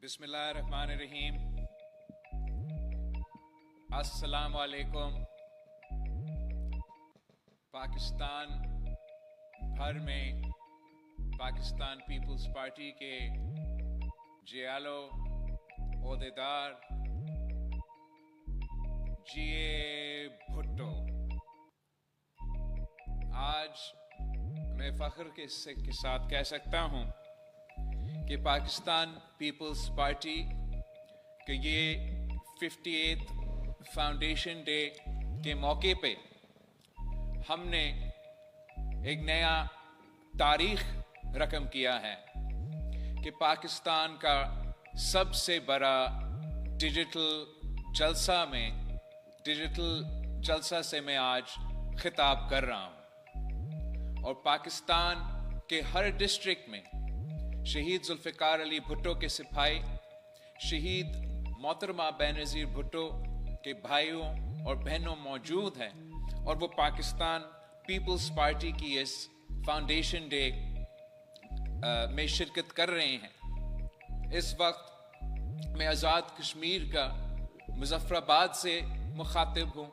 بسم اللہ الرحمن الرحیم۔ السلام علیکم۔ پاکستان بھر میں پاکستان پیپلز پارٹی کے جیالو، عہدیدار، جی اے بھٹو، آج میں فخر کے ساتھ کہہ سکتا ہوں کہ پاکستان پیپلز پارٹی کہ یہ 58 فاؤنڈیشن ڈے کے موقع پہ ہم نے ایک نیا تاریخ رقم کیا ہے کہ پاکستان کا سب سے بڑا ڈیجیٹل جلسہ سے میں آج خطاب کر رہا ہوں، اور پاکستان کے ہر ڈسٹرکٹ میں شہید ذوالفقار علی بھٹو کے سپاہی، شہید محترمہ بینظیر بھٹو کے بھائیوں اور بہنوں موجود ہیں، اور وہ پاکستان پیپلز پارٹی کی اس فاؤنڈیشن ڈے میں شرکت کر رہے ہیں۔ اس وقت میں آزاد کشمیر کا مظفر آباد سے مخاطب ہوں،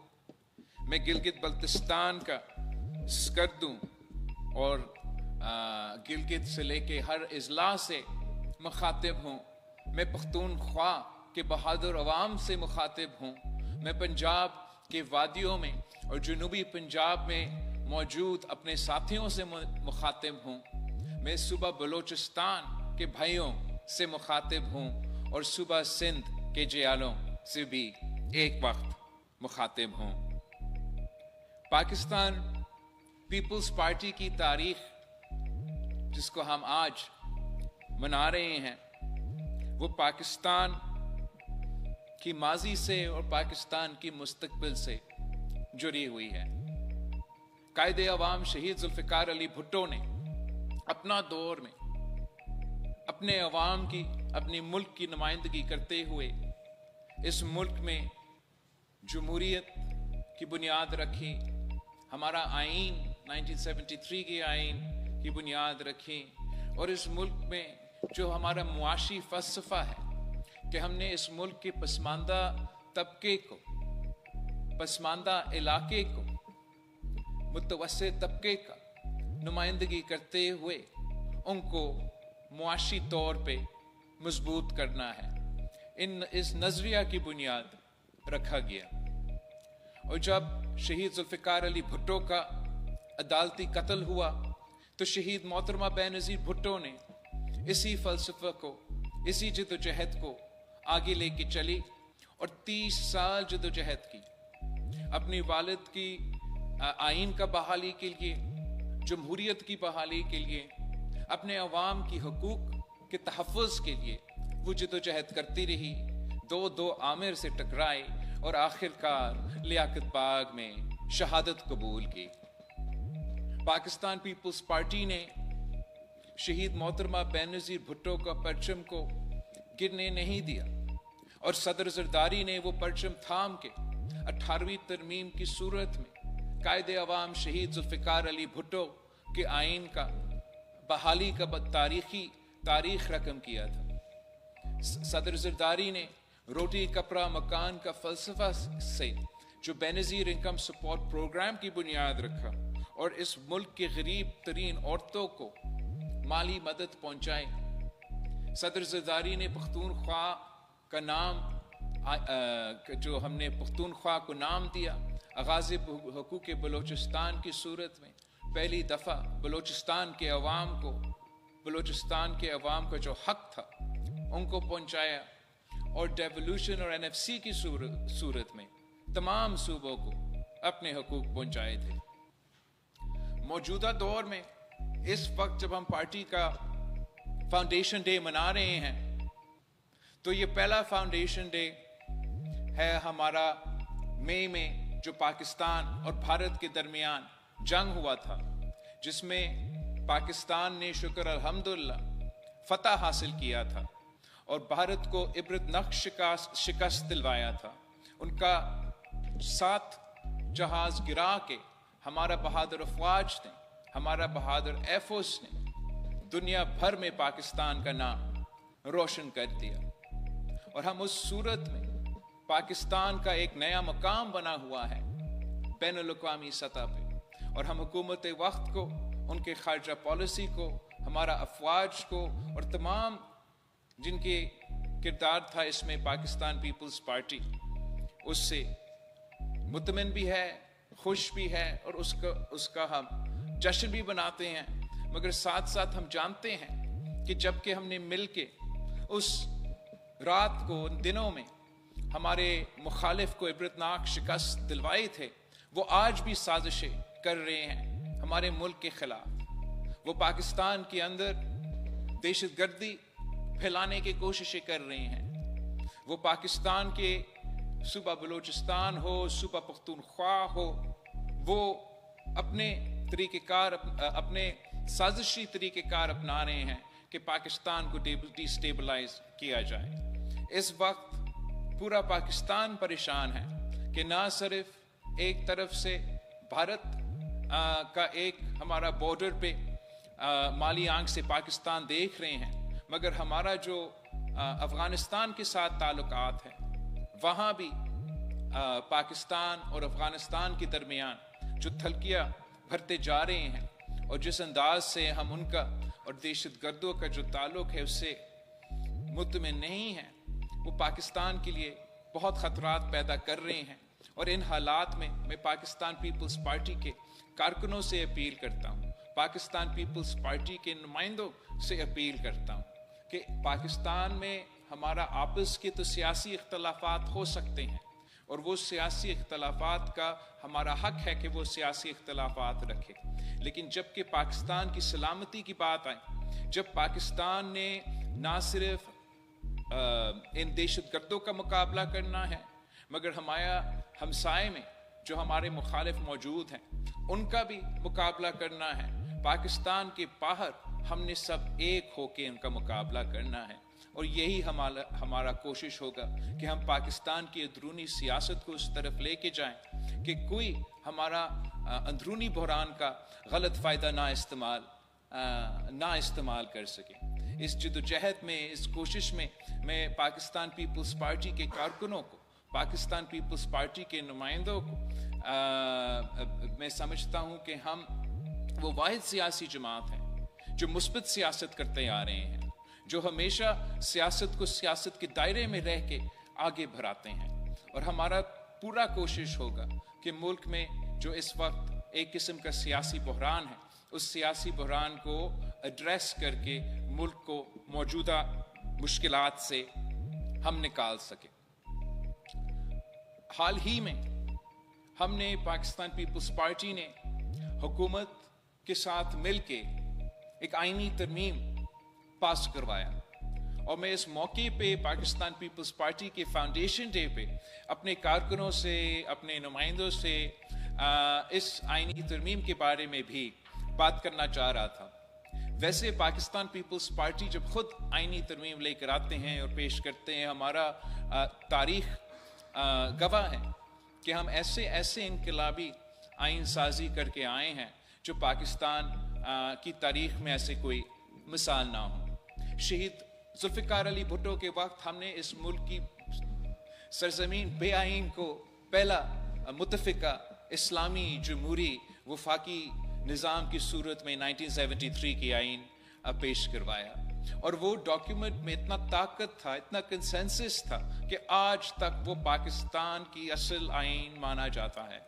میں گلگت بلتستان کا سکردو اور گلگت سے لے کے ہر اضلاع سے مخاطب ہوں، میں پختونخوا کے بہادر عوام سے مخاطب ہوں، میں پنجاب کے وادیوں میں اور جنوبی پنجاب میں موجود اپنے ساتھیوں سے مخاطب ہوں، میں صوبہ بلوچستان کے بھائیوں سے مخاطب ہوں، اور صوبہ سندھ کے جیالوں سے بھی ایک وقت مخاطب ہوں۔ پاکستان پیپلز پارٹی کی تاریخ جس کو ہم آج منا رہے ہیں، وہ پاکستان کی ماضی سے اور پاکستان کی مستقبل سے جڑی ہوئی ہے۔ قائد عوام شہید ذوالفقار علی بھٹو نے اپنا دور میں اپنے عوام کی، اپنے ملک کی نمائندگی کرتے ہوئے اس ملک میں جمہوریت کی بنیاد رکھی، ہمارا آئین 1973 کے آئین کی بنیاد رکھی، اور اس ملک میں جو ہمارا معاشی فلسفہ ہے کہ ہم نے اس ملک کے پسماندہ طبقے کو، پسماندہ علاقے کو، متوسط طبقے کا نمائندگی کرتے ہوئے ان کو معاشی طور پہ مضبوط کرنا ہے، اس نظریہ کی بنیاد رکھا گیا۔ اور جب شہید ذوالفقار علی بھٹو کا عدالتی قتل ہوا تو شہید محترمہ بینظیر بھٹو نے اسی فلسفہ کو، اسی جدوجہد کو آگے لے کے چلی، اور 30 سال جدوجہد کی، اپنی والد کی آئین کا بحالی کے لیے، جمہوریت کی بحالی کے لیے، اپنے عوام کی حقوق کے تحفظ کے لیے وہ جدوجہد کرتی رہی، دو آمر سے ٹکرائی اور آخرکار لیاقت باغ میں شہادت قبول کی۔ پاکستان پیپلز پارٹی نے شہید محترمہ بینظیر بھٹو کا پرچم کو گرنے نہیں دیا، اور صدر زرداری نے وہ پرچم تھام کے 18ویں ترمیم کی صورت میں قائد عوام شہید ذوالفقار علی بھٹو کے آئین کا بحالی کا تاریخ رقم کیا تھا۔ صدر زرداری نے روٹی کپڑا مکان کا فلسفہ سے جو بینظیر انکم سپورٹ پروگرام کی بنیاد رکھا، اور اس ملک کے غریب ترین عورتوں کو مالی مدد پہنچائی۔ صدر زرداری نے پختونخوا کا نام، جو ہم نے پختونخوا کو نام دیا، آغاز حقوق بلوچستان کی صورت میں پہلی دفعہ بلوچستان کے عوام کا جو حق تھا ان کو پہنچایا، اور ڈیولوشن اور NFC کی صورت میں تمام صوبوں کو اپنے حقوق پہنچائے تھے۔ موجودہ دور میں اس وقت جب ہم پارٹی کا فاؤنڈیشن ڈے منا رہے ہیں، تو یہ پہلا فاؤنڈیشن ڈے ہے ہمارا مئی میں جو پاکستان اور بھارت کے درمیان جنگ ہوا تھا، جس میں پاکستان نے شکر الحمدللہ فتح حاصل کیا تھا اور بھارت کو عبرتناک شکست دلوایا تھا۔ ان کا 7 جہاز گرا کے ہمارا بہادر افواج نے، ہمارا بہادر ایئر فورس نے دنیا بھر میں پاکستان کا نام روشن کر دیا۔ اور ہم اس صورت میں پاکستان کا ایک نیا مقام بنا ہوا ہے بین الاقوامی سطح پہ، اور ہم حکومت وقت کو، ان کے خارجہ پالیسی کو، ہمارا افواج کو، اور تمام جن کے کردار تھا اس میں پاکستان پیپلز پارٹی، اس سے مطمئن بھی ہے، خوش بھی ہے، اور اس کا ہم جشن بھی مناتے ہیں۔ مگر ساتھ ساتھ ہم جانتے ہیں کہ جب کہ ہم نے مل کے اس رات کو، ان دنوں میں ہمارے مخالف کو عبرتناک شکست دلوائی تھے، وہ آج بھی سازشیں کر رہے ہیں ہمارے ملک کے خلاف۔ وہ پاکستان کے اندر دہشت گردی پھیلانے کی کوششیں کر رہے ہیں۔ وہ پاکستان کے صوبہ بلوچستان ہو، صوبہ پختونخوا ہو، وہ اپنے طریقہ کار، اپنے سازشی طریقہ کار اپنا رہے ہیں کہ پاکستان کو ڈی سٹیبلائز کیا جائے۔ اس وقت پورا پاکستان پریشان ہے کہ نہ صرف ایک طرف سے بھارت کا ایک ہمارا بارڈر پہ مالی آنکھ سے پاکستان دیکھ رہے ہیں، مگر ہمارا جو افغانستان کے ساتھ تعلقات ہیں، وہاں بھی پاکستان اور افغانستان کے درمیان جو تھلکیاں بھرتے جا رہے ہیں، اور جس انداز سے ہم ان کا اور دہشت گردوں کا جو تعلق ہے اس سے مطمئن نہیں ہیں، وہ پاکستان کے لیے بہت خطرات پیدا کر رہے ہیں۔ اور ان حالات میں میں پاکستان پیپلز پارٹی کے کارکنوں سے اپیل کرتا ہوں، پاکستان پیپلز پارٹی کے نمائندوں سے اپیل کرتا ہوں کہ پاکستان میں ہمارا آپس کے تو سیاسی اختلافات ہو سکتے ہیں، اور وہ سیاسی اختلافات کا ہمارا حق ہے کہ وہ سیاسی اختلافات رکھے، لیکن جب کہ پاکستان کی سلامتی کی بات آئے، جب پاکستان نے نہ صرف ان دہشت گردوں کا مقابلہ کرنا ہے، مگر ہمارا ہمسائے میں جو ہمارے مخالف موجود ہیں ان کا بھی مقابلہ کرنا ہے، پاکستان کے باہر ہم نے سب ایک ہو کے ان کا مقابلہ کرنا ہے۔ اور یہی ہمارا کوشش ہوگا کہ ہم پاکستان کی اندرونی سیاست کو اس طرف لے کے جائیں کہ کوئی ہمارا اندرونی بحران کا غلط فائدہ نہ استعمال کر سکے۔ اس جدوجہد میں، اس کوشش میں میں پاکستان پیپلز پارٹی کے کارکنوں کو، پاکستان پیپلز پارٹی کے نمائندوں کو میں سمجھتا ہوں کہ ہم وہ واحد سیاسی جماعت ہیں جو مثبت سیاست کرتے آ رہے ہیں، جو ہمیشہ سیاست کو سیاست کے دائرے میں رہ کے آگے بڑھاتے ہیں، اور ہمارا پورا کوشش ہوگا کہ ملک میں جو اس وقت ایک قسم کا سیاسی بحران ہے، اس سیاسی بحران کو ایڈریس کر کے ملک کو موجودہ مشکلات سے ہم نکال سکیں۔ حال ہی میں ہم نے پاکستان پیپلز پارٹی نے حکومت کے ساتھ مل کے ایک آئینی ترمیم پاس کروایا، اور میں اس موقع پہ پاکستان پیپلز پارٹی کے فاؤنڈیشن ڈے پہ اپنے کارکنوں سے، اپنے نمائندوں سے اس آئینی ترمیم کے بارے میں بھی بات کرنا چاہ رہا تھا۔ ویسے پاکستان پیپلز پارٹی جب خود آئینی ترمیم لے کر آتے ہیں اور پیش کرتے ہیں، ہمارا تاریخ گواہ ہے کہ ہم ایسے انقلابی آئین سازی کر کے آئے ہیں جو پاکستان کی تاریخ میں ایسے کوئی مثال نہ ہو۔ شہید ذوالفقار علی بھٹو کے وقت ہم نے اس ملک کی سرزمین بے آئین کو پہلا متفقہ اسلامی جمہوری وفاقی نظام کی صورت میں 1973 کی آئین پیش کروایا، اور وہ ڈاکیومنٹ میں اتنا طاقت تھا، اتنا کنسنسس تھا کہ آج تک وہ پاکستان کی اصل آئین مانا جاتا ہے۔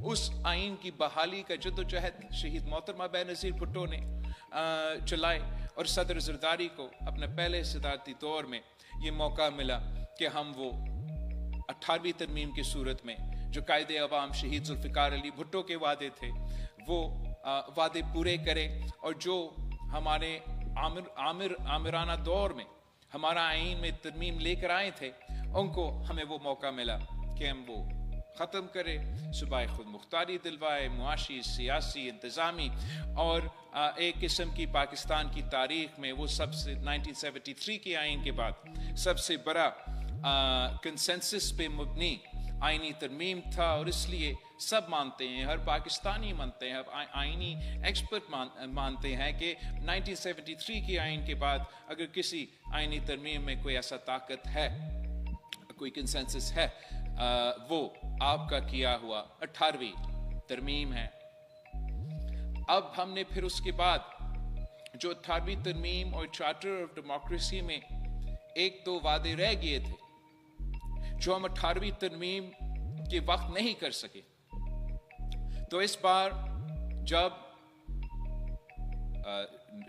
اس آئین کی بحالی کا جدوجہد شہید محترمہ بے نظیر بھٹو نے چلائے، اور صدر زرداری کو اپنے پہلے صدارتی دور میں یہ موقع ملا کہ ہم وہ 18ویں ترمیم کی صورت میں جو قائد عوام شہید ذوالفقار علی بھٹو کے وعدے تھے وہ وعدے پورے کرے، اور جو ہمارے آمرانہ دور میں ہمارا آئین میں ترمیم لے کر آئے تھے، ان کو ہمیں وہ موقع ملا کہ ہم وہ ختم کرے، صوبہ خود مختاری دلوائے، معاشی، سیاسی، انتظامی، اور ایک قسم کی پاکستان کی تاریخ میں وہ سب سے 1973 کی آئین کے بعد سب سے بڑا کنسنسس پہ مبنی آئینی ترمیم تھا، اور اس لیے سب مانتے ہیں، ہر پاکستانی مانتے ہیں، آئینی ایکسپرٹ مانتے ہیں کہ 1973 کی آئین کے بعد اگر کسی آئینی ترمیم میں کوئی ایسا طاقت ہے کوئی کنسنسس ہے وہ آپ کا کیا ہوا 18ویں ترمیم ہے. اب ہم نے پھر اس کے بعد جو 18ویں ترمیم اور چارٹر آف ڈیموکریسی میں ایک دو وعدے رہ گئے تھے جو ہم 18ویں ترمیم کے وقت نہیں کر سکے، تو اس بار جب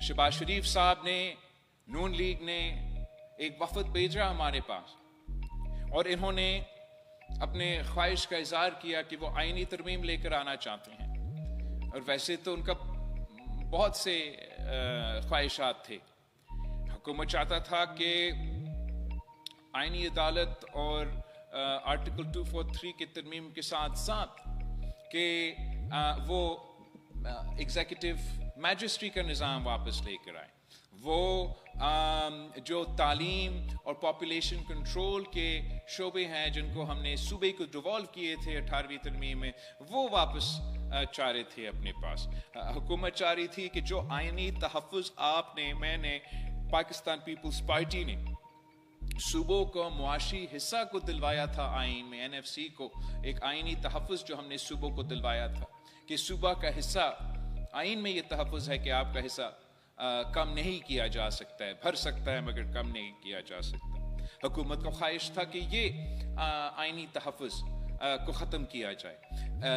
شہباز شریف صاحب نے، نون لیگ نے ایک وفد بھیجا ہمارے پاس اور انہوں نے اپنے خواہش کا اظہار کیا کہ وہ آئینی ترمیم لے کر آنا چاہتے ہیں، اور ویسے تو ان کا بہت سے خواہشات تھے. حکومت چاہتا تھا کہ آئینی عدالت اور آرٹیکل 243 کی ترمیم کے ساتھ ساتھ کہ وہ ایگزیکٹو میجسٹری کا نظام واپس لے کر آئے، وہ جو تعلیم اور پاپولیشن کنٹرول کے شعبے ہیں جن کو ہم نے صوبے کو ڈیوالو کیے تھے 18ویں ترمیم میں، وہ واپس چاہ رہے تھے اپنے پاس. حکومت چاہ رہی تھی کہ جو آئینی تحفظ آپ نے، میں نے، پاکستان پیپلز پارٹی نے صوبوں کو معاشی حصہ کو دلوایا تھا آئین میں، NFC کو ایک آئینی تحفظ جو ہم نے صوبوں کو دلوایا تھا کہ صوبہ کا حصہ، آئین میں یہ تحفظ ہے کہ آپ کا حصہ کم نہیں کیا جا سکتا ہے، بھر سکتا ہے مگر کم نہیں کیا جا سکتا. حکومت کو خواہش تھا کہ یہ آئینی تحفظ کو ختم کیا جائے.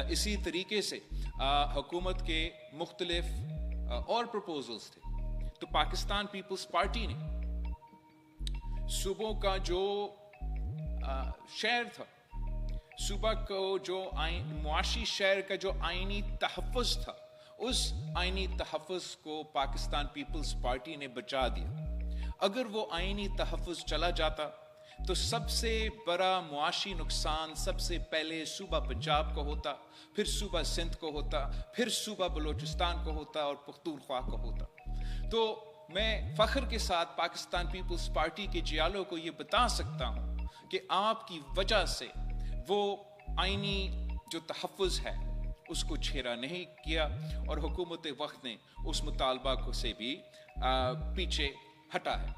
اسی طریقے سے حکومت کے مختلف اور پروپوزلز تھے. تو پاکستان پیپلز پارٹی نے صوبوں کا جو شہر تھا، صوبہ کو جو معاشی شہر کا جو آئینی تحفظ تھا، اس آئینی تحفظ کو پاکستان پیپلز پارٹی نے بچا دیا. اگر وہ آئینی تحفظ چلا جاتا تو سب سے بڑا معاشی نقصان سب سے پہلے صوبہ پنجاب کو ہوتا، پھر صوبہ سندھ کو ہوتا، پھر صوبہ بلوچستان کو ہوتا اور پختونخوا کو ہوتا. تو میں فخر کے ساتھ پاکستان پیپلز پارٹی کے جیالوں کو یہ بتا سکتا ہوں کہ آپ کی وجہ سے وہ آئینی جو تحفظ ہے اس کو چھیڑا نہیں کیا، اور حکومت وقت نے اس مطالبہ کو سے بھی پیچھے ہٹا ہے.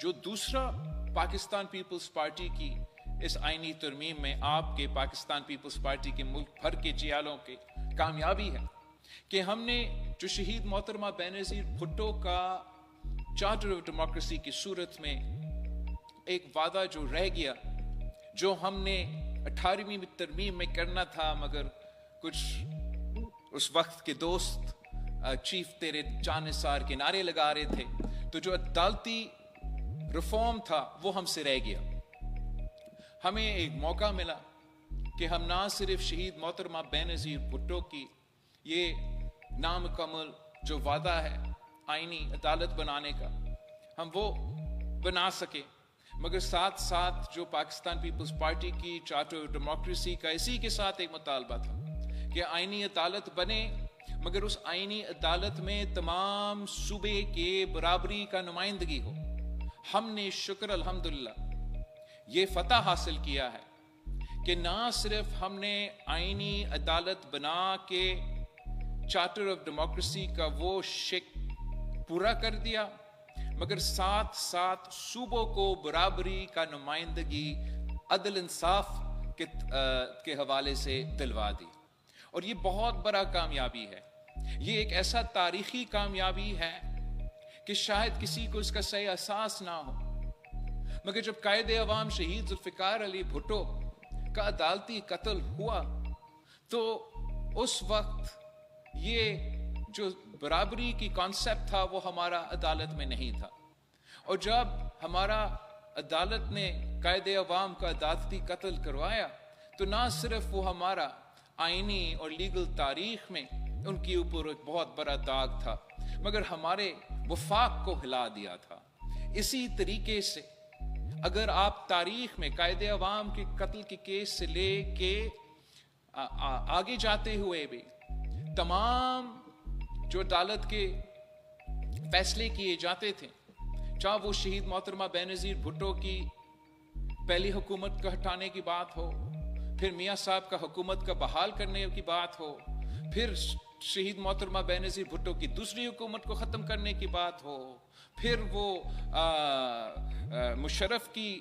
جو دوسرا پاکستان پیپلز پارٹی کی اس آئینی ترمیم میں آپ کے پاکستان پیپلز پارٹی کے ملک بھر کے جیالوں کی کامیابی ہے کہ ہم نے جو شہید محترمہ بینظیر بھٹو کا چارٹر آف ڈیموکریسی کی صورت میں ایک وعدہ جو رہ گیا، جو ہم نے 18ویں ترمیم میں کرنا تھا مگر کچھ اس وقت کے دوست چیف تیرے جان نثار کے نعرے لگا رہے تھے، تو جو عدالتی ریفارم تھا وہ ہم سے رہ گیا. ہمیں ایک موقع ملا کہ ہم نہ صرف شہید محترمہ بینظیر بھٹو کی یہ نامکمل جو وعدہ ہے آئینی عدالت بنانے کا ہم وہ بنا سکے، مگر ساتھ ساتھ جو پاکستان پیپلز پارٹی کی چارٹر آف ڈیموکریسی کا اسی کے ساتھ ایک مطالبہ تھا کہ آئینی عدالت بنے، مگر اس آئینی عدالت میں تمام صوبے کے برابری کا نمائندگی ہو. ہم نے شکر الحمدللہ یہ فتح حاصل کیا ہے کہ نہ صرف ہم نے آئینی عدالت بنا کے چارٹر آف ڈیموکریسی کا وہ شک پورا کر دیا، مگر ساتھ ساتھ صوبوں کو برابری کا نمائندگی عدل انصاف کے حوالے سے دلوا دی. اور یہ بہت بڑا کامیابی ہے، یہ ایک ایسا تاریخی کامیابی ہے کہ شاید کسی کو اس کا صحیح احساس نہ ہو، مگر جب قائد عوام شہید ذوالفقار علی بھٹو کا عدالتی قتل ہوا تو اس وقت یہ جو برابری کی کانسیپٹ تھا وہ ہمارا عدالت میں نہیں تھا. اور جب ہمارا عدالت نے قائد عوام کا عدالتی قتل کروایا تو نہ صرف وہ ہمارا آئینی اور لیگل تاریخ میں ان کے اوپر ایک بہت بڑا داغ تھا، مگر ہمارے وفاق کو ہلا دیا تھا. اسی طریقے سے اگر آپ تاریخ میں قائد عوام کے قتل کے کیس سے لے کے آگے جاتے ہوئے بھی تمام جو عدالت کے فیصلے کیے جاتے تھے، چاہے وہ شہید محترمہ بینظیر بھٹو کی پہلی حکومت کو ہٹانے کی بات ہو، پھر میاں صاحب کا حکومت کا بحال کرنے کی بات ہو، پھر شہید محترمہ بینظیر بھٹو کی دوسری حکومت کو ختم کرنے کی بات ہو، پھر وہ مشرف کی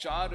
4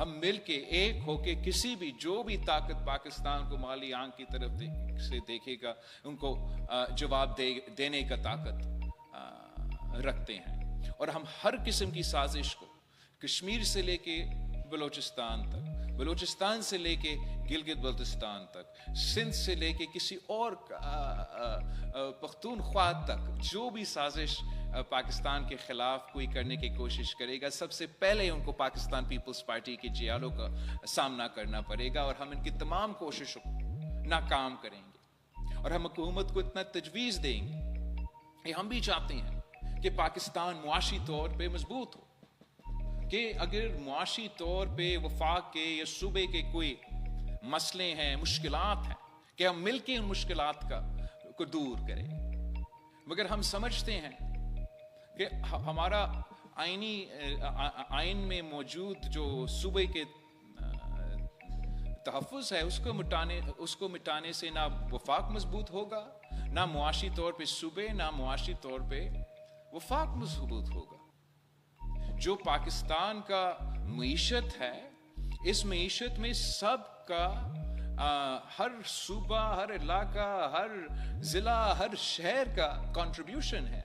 ہم مل کے ایک ہو کے کسی بھی جو بھی طاقت پاکستان کو مالی آنکھ کی طرف سے دیکھے گا ان کو جواب دینے کا طاقت رکھتے ہیں. اور ہم ہر قسم کی سازش کو کشمیر سے لے کے بلوچستان تک, بلوچستان سے لے کے گلگت بلتستان تک, سندھ سے لے کے کسی اور پختونخوا تک, جو بھی سازش پاکستان کے خلاف کوئی کرنے کی کوشش کرے گا, سب سے پہلے ان کو پاکستان پیپلز پارٹی کے جیالوں کا سامنا کرنا پڑے گا, اور ہم ان کی تمام کوششوں کو ناکام کریں گے. اور ہم حکومت کو اتنا تجویز دیں گے کہ ہم بھی چاہتے ہیں کہ پاکستان معاشی طور پہ مضبوط ہو, کہ اگر معاشی طور پہ وفاق کے یا صوبے کے کوئی مسئلے ہیں, مشکلات ہیں, کہ ہم مل کے ان مشکلات کو دور کریں. مگر ہم سمجھتے ہیں کہ ہمارا آئین میں موجود جو صوبے کے تحفظ ہے اس کو مٹانے سے نہ وفاق مضبوط ہوگا, نہ معاشی طور پہ صوبے, نہ معاشی طور پہ وفاق مضبوط ہوگا. جو پاکستان کا معیشت ہے, اس معیشت میں سب کا ہر صوبہ, ہر علاقہ, ہر ضلع, ہر شہر کا کنٹریبیوشن ہے.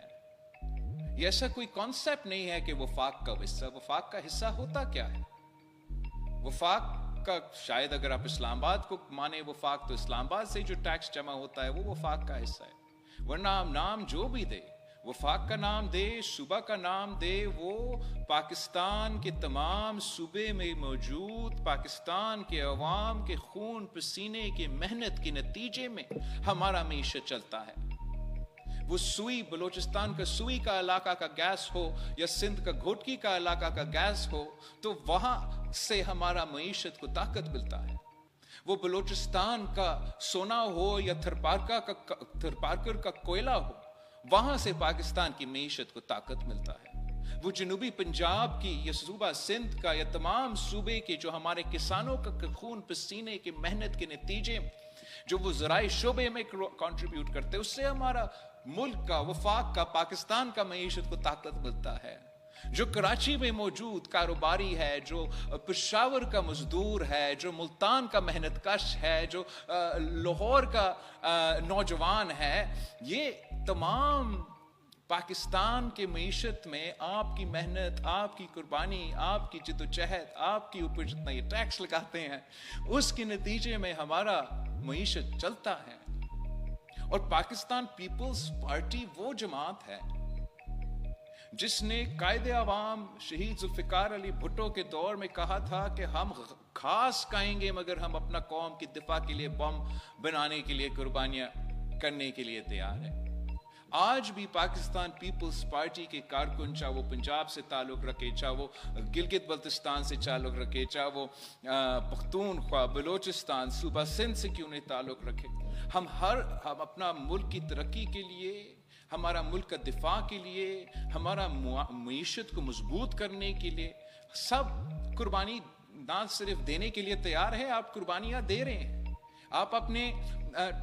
یہ ایسا کوئی کانسیپٹ نہیں ہے کہ وفاق کا حصہ. وفاق کا حصہ ہوتا کیا ہے؟ وفاق کا شاید اگر آپ اسلام آباد کو مانے وفاق, تو اسلام آباد سے جو ٹیکس جمع ہوتا ہے وہ وفاق کا حصہ ہے. ورنہ ہم نام جو بھی دے, وفاق کا نام دے, صوبہ کا نام دے, وہ پاکستان کے تمام صوبے میں موجود پاکستان کے عوام کے خون پسینے کی محنت کے نتیجے میں ہمارا معیشت چلتا ہے. وہ سوئی بلوچستان کا سوئی کا علاقہ کا گیس ہو یا سندھ کا گھوٹکی کا علاقہ کا گیس ہو, تو وہاں سے ہمارا معیشت کو طاقت ملتا ہے. وہ بلوچستان کا سونا ہو یا تھرپارکر کا کوئلہ ہو, وہاں سے پاکستان کی معیشت کو طاقت ملتا ہے. وہ جنوبی پنجاب کی یا صوبہ سندھ کا یا تمام صوبے کے جو ہمارے کسانوں کا خون پسینے کی محنت کے نتیجے میں جو وہ زرعی شعبے میں کنٹریبیوٹ کرتے, اس سے ہمارا ملک کا, وفاق کا, پاکستان کا معیشت کو طاقت ملتا ہے. جو کراچی میں موجود کاروباری ہے, جو پشاور کا مزدور ہے, جو ملتان کا محنت کش ہے, جو لاہور کا نوجوان ہے, یہ تمام پاکستان کے معیشت میں آپ کی محنت, آپ کی قربانی, آپ کی جدوجہد, آپ کے اوپر جتنا یہ ٹیکس لگاتے ہیں, اس کے نتیجے میں ہمارا معیشت چلتا ہے. اور پاکستان پیپلز پارٹی وہ جماعت ہے جس نے قائد عوام شہید ذوالفقار علی بھٹو کے دور میں کہا تھا کہ ہم گھاس کھائیں گے مگر ہم اپنا قوم کی دفاع کے لیے بم بنانے کے لیے قربانیاں کرنے کے لیے تیار ہیں. آج بھی پاکستان پیپلز پارٹی کے کارکن, چاہے وہ پنجاب سے تعلق رکھے, چاہے وہ گلگت بلتستان سے تعلق رکھے, چاہے وہ پختونخوا, بلوچستان, صوبہ سندھ سے کیوں نہیں تعلق رکھے, ہم اپنا ملک کی ترقی کے لیے, ہمارا ملک کا دفاع کے لیے, ہمارا معیشت کو مضبوط کرنے کے لیے سب قربانی نہ صرف دینے کے لیے تیار ہے, آپ قربانیاں دے رہے ہیں. آپ اپنے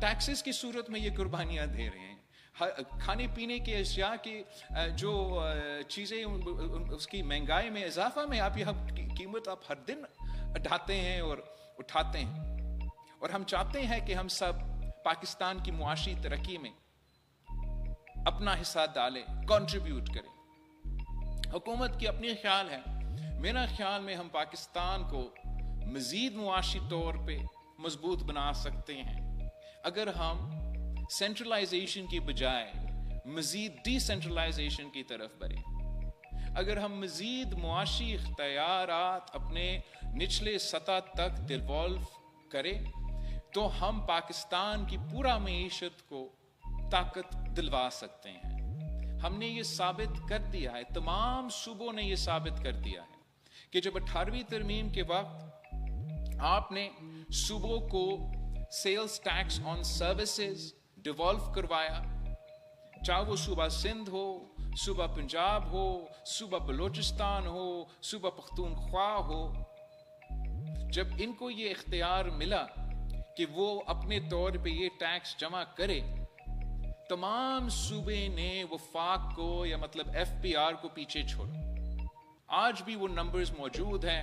ٹیکسز کی صورت میں یہ قربانیاں دے رہے ہیں. کھانے پینے کے اشیاء کی جو چیزیں اس کی مہنگائی میں اضافہ میں آپ یہ قیمت آپ ہر دن ڈھاتے ہیں اور اٹھاتے ہیں. اور ہم چاہتے ہیں کہ ہم سب پاکستان کی معاشی ترقی میں اپنا حصہ ڈالیں, کنٹریبیوٹ کریں. حکومت کی اپنی خیال ہے, میرا خیال میں ہم پاکستان کو مزید معاشی طور پہ مضبوط بنا سکتے ہیں اگر ہم سینٹرلائزیشن کی بجائے مزید ڈی سینٹرلائزیشن کی طرف بڑھیں. اگر ہم مزید معاشی اختیارات اپنے نچلے سطح تک ڈیولو کریں تو ہم پاکستان کی پورا معیشت کو طاقت دلوا سکتے ہیں. ہم نے یہ ثابت کر دیا ہے, تمام صوبوں نے یہ ثابت کر دیا ہے کہ جب 18ویں ترمیم کے وقت آپ نے صوبوں کو سیلز ٹیکس آن سروسز ڈیولو کروایا, چاہے وہ صوبہ سندھ ہو, صوبہ پنجاب ہو, صوبہ بلوچستان ہو, صوبہ پختونخوا ہو, جب ان کو یہ اختیار ملا کہ وہ اپنے طور پہ یہ ٹیکس جمع کرے, تمام صوبے نے وفاق کو یا مطلب FPR کو پیچھے چھوڑا. آج بھی وہ نمبرز موجود ہیں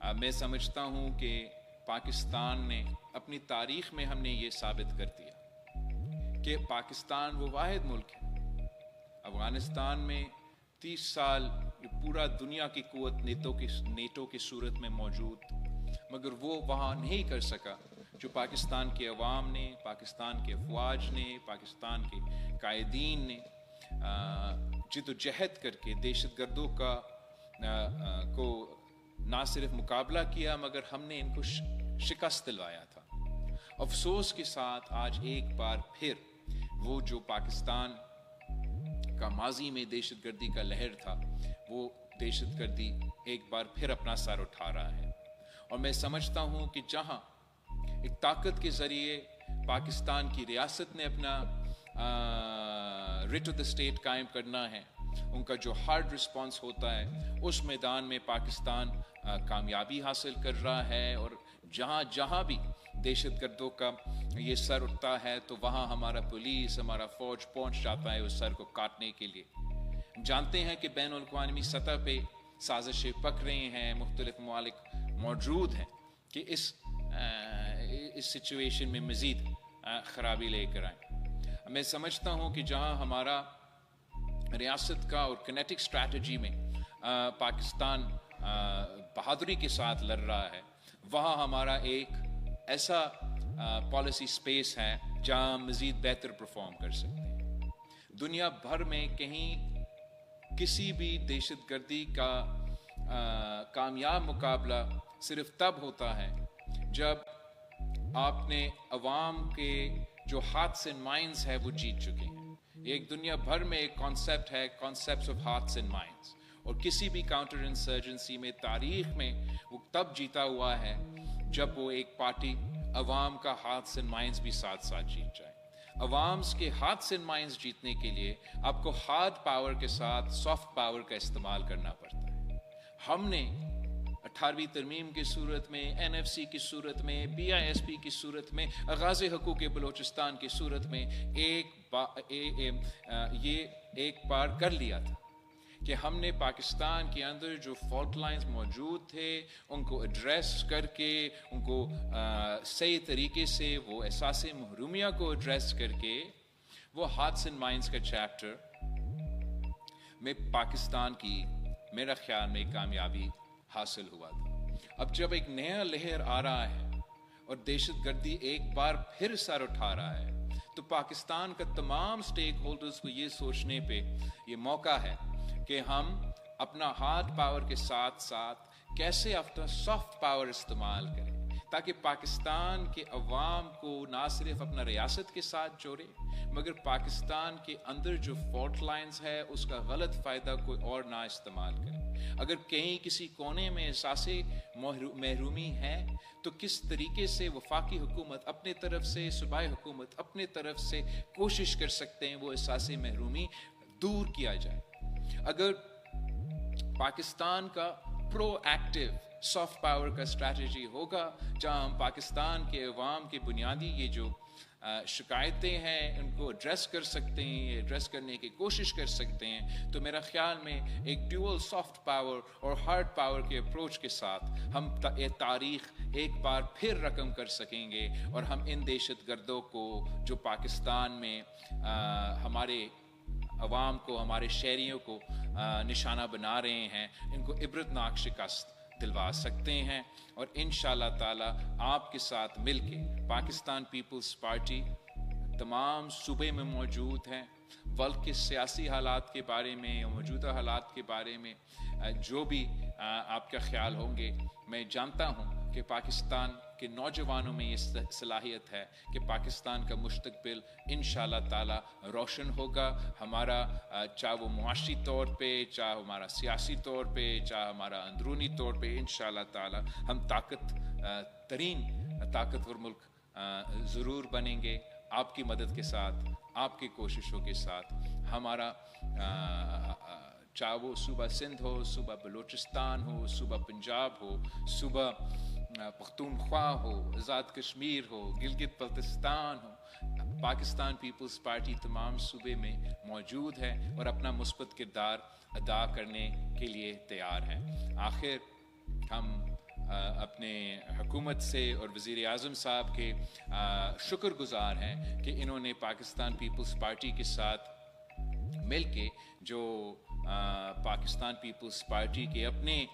میں سمجھتا ہوں کہ پاکستان نے اپنی تاریخ میں ہم نے یہ ثابت کر دیا کہ پاکستان وہ واحد ملک ہے. افغانستان میں 30 سال پورا دنیا کی قوت نیٹو کی صورت میں موجود، مگر وہ وہاں نہیں کر سکا جو پاکستان کے عوام نے، پاکستان کے افواج نے، پاکستان کے قائدین نے جد و جہد کر کے دہشت گردوں کو نہ صرف مقابلہ کیا مگر ہم نے ان کو شکست دلوایا تھا. افسوس کے ساتھ آج ایک بار پھر وہ جو پاکستان کا ماضی میں دہشت گردی کا لہر تھا، وہ دہشت گردی ایک بار پھر اپنا سر اٹھا رہا ہے. اور میں سمجھتا ہوں کہ جہاں ایک طاقت کے ذریعے پاکستان کی ریاست نے اپنا ریٹ آف دا اسٹیٹ قائم کرنا ہے، ان کا جو ہارڈ رسپانس ہوتا ہے، اس میدان میں پاکستان کامیابی حاصل کر رہا ہے. اور جہاں جہاں بھی دہشت گردوں کا یہ سر اٹھتا ہے تو وہاں ہمارا پولیس، ہمارا فوج پہنچ جاتا ہے اس سر کو کاٹنے کے لیے. جانتے ہیں کہ بین الاقوامی سطح پہ سازشیں پک رہی ہیں، مختلف ممالک موجود ہیں کہ اس سچویشن میں مزید خرابی لے کر آئیں. میں سمجھتا ہوں کہ جہاں ہمارا ریاست کا اور کنیٹک اسٹریٹجی میں پاکستان بہادری کے ساتھ لڑ رہا ہے، وہاں ہمارا ایک ایسا پالیسی سپیس ہے جہاں مزید بہتر پرفارم کر سکتے ہیں. دنیا بھر میں کہیں کسی بھی دہشت گردی کا کامیاب مقابلہ صرف تب ہوتا ہے جب آپ نے عوام کے جو ہارٹس اینڈ مائنڈز ہے وہ جیت چکے ہیں. ایک دنیا بھر میں ایک کانسیپٹ ہے، concepts of hearts and minds, اور کسی بھی کاؤنٹر انسرجنسی میں تاریخ میں وہ تب جیتا ہوا ہے جب وہ ایک پارٹی عوام کا ہارٹس اینڈ مائنڈز بھی ساتھ ساتھ جیت جائے. عوامس کے ہارٹس اینڈ مائنڈز جیتنے کے لیے آپ کو ہارڈ پاور کے ساتھ سافٹ پاور کا استعمال کرنا پڑتا ہے. ہم نے 18ویں ترمیم کی صورت میں، NFC کی صورت میں، BISP کی صورت میں، آغاز حقوق بلوچستان کی صورت میں یہ ایک بار کر لیا تھا کہ ہم نے پاکستان کے اندر جو فالٹ لائنز موجود تھے ان کو ایڈریس کر کے، ان کو صحیح طریقے سے وہ احساس محرومیہ کو ایڈریس کر کے، وہ ہارٹس اینڈ مائنڈز کا چیپٹر میں پاکستان کی میرا خیال میں کامیابی حاصل ہوا تھا. اب جب ایک نیا لہر آ رہا ہے اور دہشت گردی ایک بار پھر سر اٹھا رہا ہے تو پاکستان کا تمام سٹیک ہولڈرز کو یہ سوچنے پہ یہ موقع ہے کہ ہم اپنا ہارڈ پاور کے ساتھ ساتھ کیسے اپنا سافٹ پاور استعمال کریں تاکہ پاکستان کے عوام کو نہ صرف اپنا ریاست کے ساتھ جوڑے مگر پاکستان کے اندر جو فالٹ لائنز ہے اس کا غلط فائدہ کوئی اور نہ استعمال کرے. اگر کہیں کسی کونے میں احساس محرومی ہے تو کس طریقے سے وفاقی حکومت اپنے طرف سے، صوبائی حکومت اپنے طرف سے کوشش کر سکتے ہیں وہ احساس محرومی دور کیا جائے. اگر پاکستان کا پرو ایکٹیو سافٹ پاور کا اسٹریٹجی ہوگا جہاں ہم پاکستان کے عوام کے بنیادی یہ جو شکایتیں ہیں ان کو ایڈریس کر سکتے ہیں، ایڈریس کرنے کی کوشش کر سکتے ہیں، تو میرا خیال میں ایک ڈیول سافٹ پاور اور ہارڈ پاور کے اپروچ کے ساتھ ہم تاریخ ایک بار پھر رقم کر سکیں گے اور ہم ان دہشت گردوں کو جو پاکستان میں ہمارے عوام کو، ہمارے شہریوں کو نشانہ بنا رہے ہیں، ان کو عبرتناک شکست دلوا سکتے ہیں. اور انشاءاللہ تعالی آپ کے ساتھ مل کے پاکستان پیپلز پارٹی تمام صوبے میں موجود ہیں. ملک کے سیاسی حالات کے بارے میں، موجودہ حالات کے بارے میں جو بھی آپ کا خیال ہوں گے، میں جانتا ہوں کہ پاکستان کے نوجوانوں میں یہ صلاحیت ہے کہ پاکستان کا مستقبل انشاءاللہ تعالی روشن ہوگا. ہمارا چاہے وہ معاشی طور پہ، چاہے ہمارا سیاسی طور پہ، چاہے ہمارا اندرونی طور پہ، انشاءاللہ تعالی ہم طاقتور ملک ضرور بنیں گے. آپ کی مدد کے ساتھ، آپ کی کوششوں کے ساتھ. ہمارا چاہے وہ صوبہ سندھ ہو، صوبہ بلوچستان ہو، صوبہ پنجاب ہو، صوبہ پختونخوا ہو، آزاد کشمیر ہو، گلگت بلتستان ہو، پاکستان پیپلز پارٹی تمام صوبے میں موجود ہے اور اپنا مثبت کردار ادا کرنے کے لیے تیار ہے. آخر ہم اپنے حکومت سے اور وزیر اعظم صاحب کے شکر گزار ہیں کہ انہوں نے پاکستان پیپلز پارٹی کے ساتھ مل کے جو پاکستان پیپلز پارٹی کے اپنے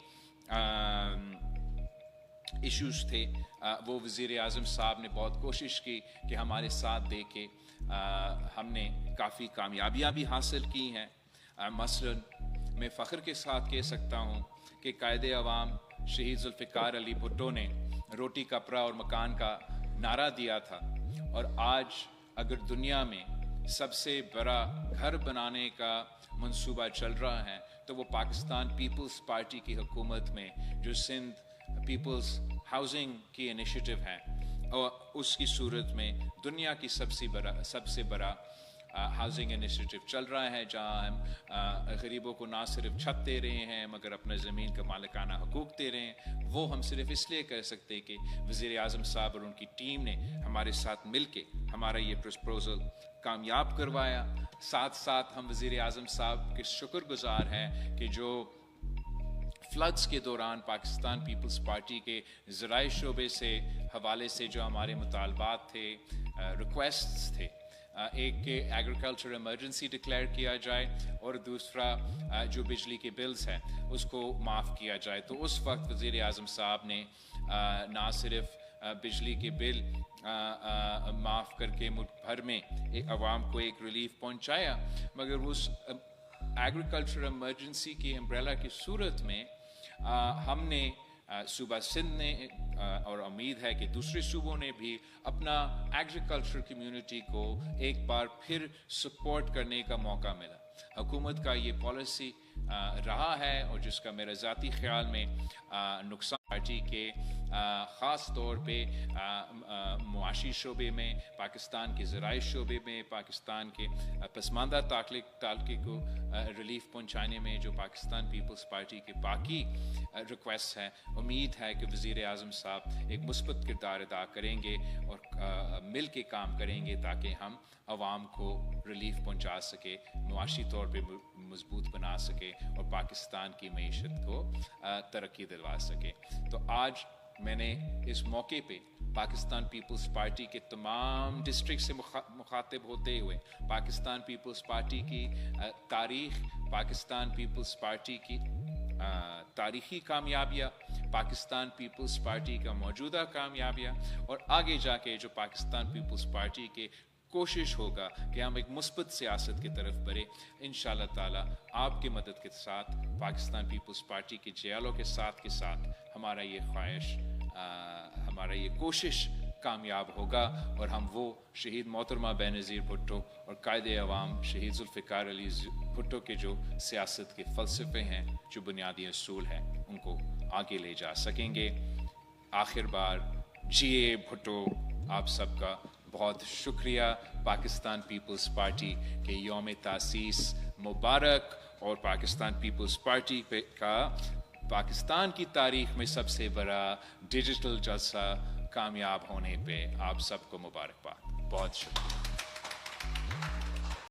ایشوز تھے وہ وزیر اعظم صاحب نے بہت کوشش کی کہ ہمارے ساتھ دے کے ہم نے کافی کامیابیاں بھی حاصل کی ہیں. مثلاً میں فخر کے ساتھ کہہ سکتا ہوں کہ قائد عوام شہید ذوالفقار علی بھٹو نے روٹی کپڑا اور مکان کا نعرہ دیا تھا, اور آج اگر دنیا میں سب سے بڑا گھر بنانے کا منصوبہ چل رہا ہے تو وہ پاکستان پیپلز پارٹی کی حکومت میں جو سندھ پیپلز ہاؤسنگ کی انیشیٹو ہے, اور اس کی صورت میں دنیا کی سب سے بڑا ہاؤسنگ انیشیٹو چل رہا ہے, جہاں ہم غریبوں کو نہ صرف چھت دے رہے ہیں مگر اپنے زمین کا مالکانہ حقوق دے رہے ہیں. وہ ہم صرف اس لیے کر سکتے کہ وزیر اعظم صاحب اور ان کی ٹیم نے ہمارے ساتھ مل کے ہمارا یہ پروپوزل کامیاب کروایا. ساتھ ساتھ ہم وزیر اعظم صاحب کے شکر گزار ہیں کہ جو فلڈز کے دوران پاکستان پیپلز پارٹی کے ذرائع شعبے سے حوالے سے جو ہمارے مطالبات تھے, ریکویسٹس تھے, ایک کہ ایگریکلچر ایمرجنسی ڈکلیئر کیا جائے اور دوسرا جو بجلی کے بلز ہیں اس کو معاف کیا جائے, تو اس وقت وزیر اعظم صاحب نے نہ صرف بجلی کے بل معاف کر کے ملک بھر میں عوام کو ایک ریلیف پہنچایا, مگر اس ایگریکلچر ایمرجنسی کی امبریلا کی صورت میں ہم نے صوبہ سندھ نے اور امید ہے کہ دوسرے صوبوں نے بھی اپنا ایگریکلچر کمیونٹی کو ایک بار پھر سپورٹ کرنے کا موقع ملا. حکومت کا یہ پالیسی رہا ہے اور جس کا میرا ذاتی خیال میں نقصان پارٹی کے خاص طور پہ معاشی شعبے میں, پاکستان کے ذرائع شعبے میں, پاکستان کے پسماندہ تعلقے کو ریلیف پہنچانے میں جو پاکستان پیپلز پارٹی کے باقی ریکویسٹ ہیں, امید ہے کہ وزیر اعظم صاحب ایک مثبت کردار ادا کریں گے اور مل کے کام کریں گے تاکہ ہم عوام کو ریلیف پہنچا سکے, معاشی طور پہ مضبوط بنا سکے اور پاکستان کی معیشت کو ترقی دلوا سکے. تو آج میں نے اس موقع پہ پاکستان پیپلز پارٹی کے تمام ڈسٹرکٹ سے مخاطب ہوتے ہوئے پاکستان پیپلز پارٹی کی تاریخ, پاکستان پیپلز پارٹی کی تاریخی کامیابیاں, پاکستان پیپلز پارٹی کا موجودہ کامیابیاں, اور آگے جا کے جو پاکستان پیپلز پارٹی کے کوشش ہوگا کہ ہم ایک مثبت سیاست کی طرف بڑھیں. انشاءاللہ تعالیٰ آپ کی مدد کے ساتھ پاکستان پیپلز پارٹی کے جیالوں کے ساتھ ہمارا یہ خواہش, ہمارا یہ کوشش کامیاب ہوگا, اور ہم وہ شہید محترمہ بینظیر بھٹو اور قائد عوام شہید ذوالفقار علی بھٹو کے جو سیاست کے فلسفے ہیں, جو بنیادی اصول ہیں, ان کو آگے لے جا سکیں گے. آخر بار جی اے بھٹو, آپ سب کا بہت شکریہ. پاکستان پیپلز پارٹی کے یوم تاسیس مبارک, اور پاکستان پیپلز پارٹی کا پاکستان کی تاریخ میں سب سے بڑا ڈیجیٹل جلسہ کامیاب ہونے پہ آپ سب کو مبارکباد. بہت شکریہ.